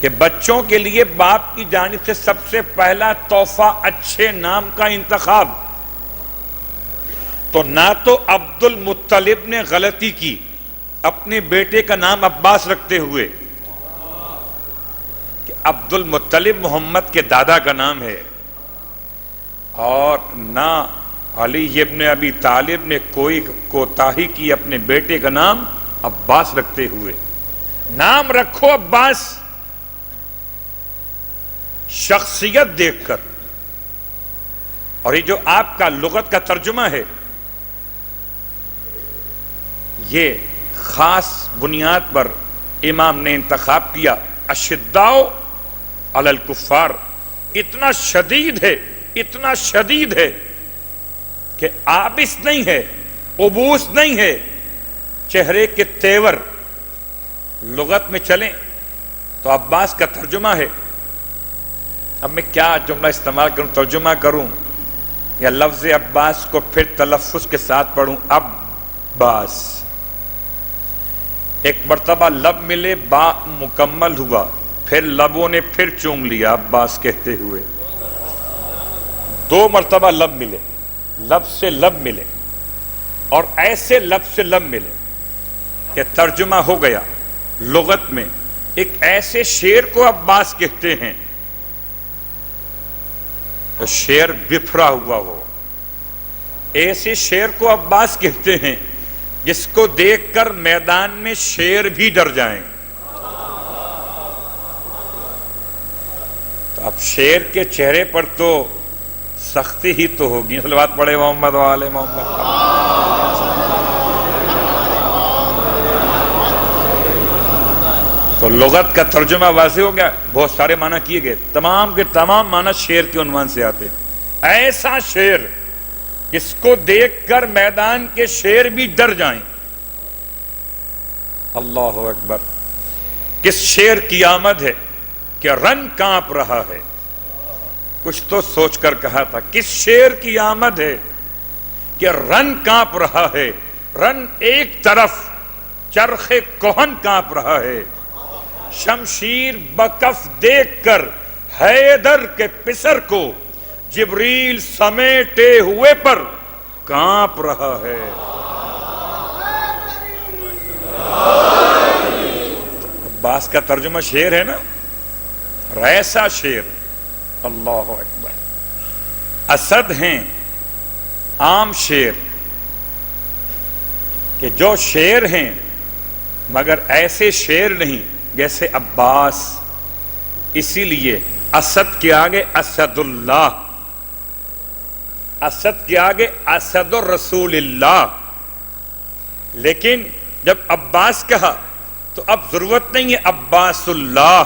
کہ بچوں کے لیے باپ کی جانب سے سب سے پہلا تحفہ اچھے نام کا انتخاب. تو نہ تو عبد المطلب نے غلطی کی اپنے بیٹے کا نام عباس رکھتے ہوئے کہ عبد المطلب محمد کے دادا کا نام ہے، اور نہ علی ابن ابی طالب نے کوئی کوتاہی کی اپنے بیٹے کا نام عباس رکھتے ہوئے. نام رکھو عباس شخصیت دیکھ کر. اور یہ جو آپ کا لغت کا ترجمہ ہے یہ خاص بنیاد پر امام نے انتخاب کیا. اشداء علی الکفار اتنا شدید ہے کہ آبس نہیں ہے، عبوس نہیں ہے. چہرے کے تیور لغت میں چلیں تو عباس کا ترجمہ ہے. اب میں کیا جملہ استعمال کروں، ترجمہ کروں یا لفظ عباس کو پھر تلفظ کے ساتھ پڑھوں؟ عباس. ایک مرتبہ لب ملے، با مکمل ہوا، پھر لبوں نے پھر چوم لیا عباس کہتے ہوئے. 2 مرتبہ لب ملے، لب سے لب ملے اور ایسے لب سے لب ملے کہ ترجمہ ہو گیا. لغت میں ایک ایسے شیر کو عباس کہتے ہیں تو شیر بفرا ہوا ہو. ایسے شیر کو عباس کہتے ہیں جس کو دیکھ کر میدان میں شیر بھی ڈر جائیں. تو اب شیر کے چہرے پر تو سختی ہی تو ہوگی. صلوات پڑھے محمد وآل محمد. تو لغت کا ترجمہ واضح ہو گیا. بہت سارے معنی کیے گئے، تمام کے تمام معنی شیر کے عنوان سے آتے. ایسا شیر جس کو دیکھ کر میدان کے شیر بھی ڈر جائیں. اللہ اکبر. کس شیر کی آمد ہے کہ رن کانپ رہا ہے. کچھ تو سوچ کر کہا تھا. کس شیر کی آمد ہے کہ رن کانپ رہا ہے. رن ایک طرف، چرخ کوہن کانپ رہا ہے. شمشیر بکف دیکھ کر حیدر کے پسر کو جبریل سمیٹے ہوئے پر کانپ رہا ہے. عباس کا ترجمہ شیر ہے نا، ایسا شیر. اللہ اکبر. اسد ہیں عام شیر کہ جو شیر ہیں مگر ایسے شیر نہیں جیسے عباس. اسی لیے اسد کے آگے اسد اللہ، اسد کے آگے اسد الرسول اللہ. لیکن جب عباس کہا تو اب ضرورت نہیں ہے عباس اللہ،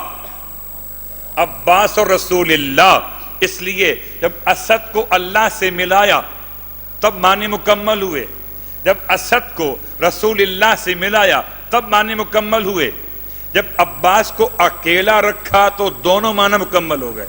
عباس اور رسول اللہ. اس لیے جب اسد کو اللہ سے ملایا تب معنی مکمل ہوئے. جب اسد کو رسول اللہ سے ملایا تب معنی مکمل ہوئے. جب عباس کو اکیلا رکھا تو دونوں معنی مکمل ہو گئے.